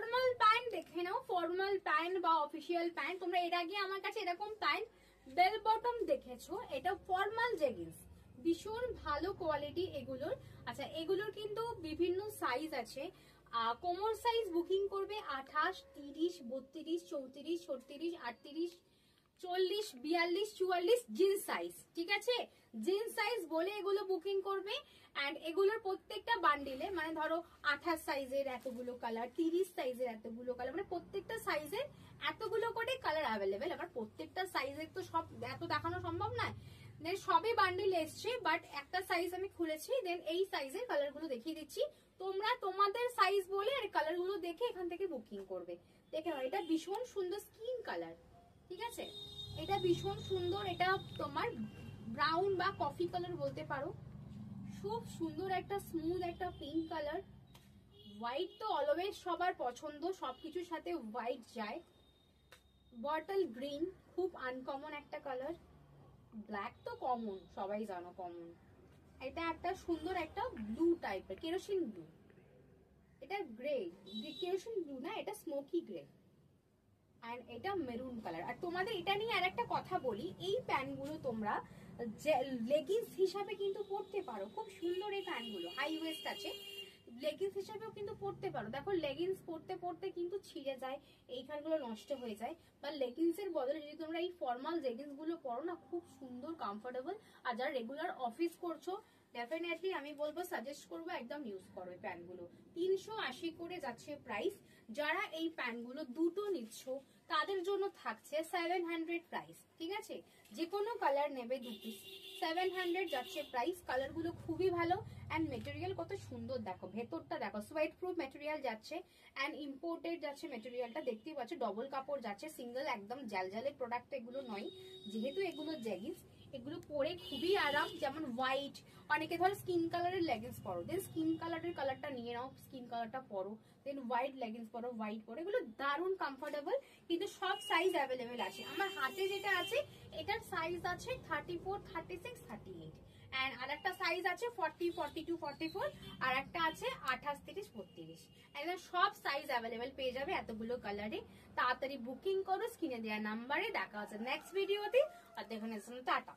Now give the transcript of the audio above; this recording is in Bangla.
ফর্মাল প্যান্ট দেখে নাও, ফর্মাল প্যান্ট বা অফিসিয়াল প্যান্ট। তোমরা এর আগে আমার কাছে এরকম প্যান্ট বেল বটম দেখেছো, এটা ফর্মাল জেগিন্স, ভীষণ ভালো কোয়ালিটি এগুলোর। আচ্ছা, এগুলোর কিন্তু বিভিন্ন সাইজ আছে। কোমর সাইজ বুকিং করবে 28, 30, 32, 34, 36, 38, 40, 42, 44 জিন্স সাইজ, ঠিক আছে? জিন্স সাইজ বলে এগুলো বুকিং করবে। এন্ড এগুলোর প্রত্যেকটা বান্ডিলে মানে ধরো 28 সাইজের এতগুলো কালার, 30 সাইজের এতগুলো কালার, মানে প্রত্যেকটা সাইজের এতগুলো করে কালার অ্যাভেলেবেল। আবার প্রত্যেকটা সাইজের তো সব এত দেখানো সম্ভব নয়, দেন সবই বান্ডিল এসছে, বাট একটা সাইজ আমি খুলেছি, দেন এই সাইজের কালার গুলো দেখিয়ে দিচ্ছি। তোমরা তোমাদের সাইজ বলে আর কালার গুলো দেখে এখান থেকে বুকিং করবে। দেখে নাও, এটা ভীষণ সুন্দর স্কিন কালার, ঠিক আছে? এটা ভীষণ সুন্দর, এটা তোমার ব্রাউন বা কফি কালার বলতে পারো। খুব সুন্দর একটা স্মুথ একটা পিঙ্ক কালার। হোয়াইট তো অলওয়েজ সবার পছন্দ, সবকিছুর সাথে হোয়াইট যায়। বটল গ্রিন, খুব আনকমন একটা কালার। ব্ল্যাক তো কমন, সবাই জানো কমন। এটা একটা সুন্দর একটা ব্লু টাইপের, কেরোসিন ব্লু। এটা গ্রে, কেরোসিন ব্লু না, এটা স্মোকি গ্রে। আর এটা মেরুন কালার। আর তোমাদের এটা নিয়ে আর একটা কথা বলি, এই প্যান্ট গুলো তোমরা লেগিংস হিসাবে কিন্তু পরতে পারো। খুব সুন্দর এই প্যান্ট গুলো, হাই ওয়েস্ট আছে, লেগিংস হিসাবেও কিন্তু পরতে পারো। দেখো লেগিংস পরতে পরতে কিন্তু ছিঁড়ে যায়, এইখানগুলো নষ্ট হয়ে যায়। বা লেগিংস এর বদলে যদি তোমরা এই ফর্মাল লেগিংস গুলো পরো না, খুব সুন্দর কমফোর্টেবল। আর যারা রেগুলার অফিস করছো, ডেফিনেটলি আমি বলবো, সাজেস্ট করবো একদম ইউজ করো এই প্যান্ট গুলো। 380 করে যাচ্ছে প্রাইস। যারা এই প্যান্ট গুলো দুটো নিচ্ছ তাদের জন্য থাকছে 700 প্রাইস, ঠিক আছে? যে কোনো কালার নেবে 2 পিস, 700 যাচ্ছে প্রাইস। কালার গুলো খুবই ভালো। এন্ড মেটেরিয়াল কত সুন্দর, দেখো ভেতরটা দেখো, সোয়েট প্রুফ মেটেরিয়াল যাচ্ছে। এন্ড ইম্পোর্টেড যাচ্ছে মেটেরিয়ালটা, দেখতেই পাচ্ছ ডবল কাপড় যাচ্ছে, সিঙ্গেল একদম জালজালের প্রোডাক্ট এগুলো নয়, যেহেতু এগুলো জ্যাগিন্স। এগুলো পরে খুবই আরাম। যেমন হোয়াইট, অনেকে ধরো স্কিন কালারের লেগিংস পরো, দেন স্কিন কালারের কালারটা নিয়ে নাও, স্কিন কালারটা পরো, দেন হোয়াইট লেগিংস পরো, হোয়াইট পরো। এগুলো দারুণ কমফোর্টেবল, কিন্তু সব সাইজ অ্যাভেলেবেল আছে। আমার হাতে যেটা আছে এটার সাইজ আছে 34, 36, 38। এন্ড আর একটা সাইজ আছে 40, 42, 44, আর একটা আছে 28, 30, 32। একদম সব সাইজ অ্যাভেলেবেল পেয়ে যাবে এতগুলো কালারে। তাড়াতাড়ি বুকিং করো স্ক্রিনে দেওয়া নাম্বারে। দেখা হচ্ছে নেক্সট ভিডিওতে। আর দেখুন, টাটা।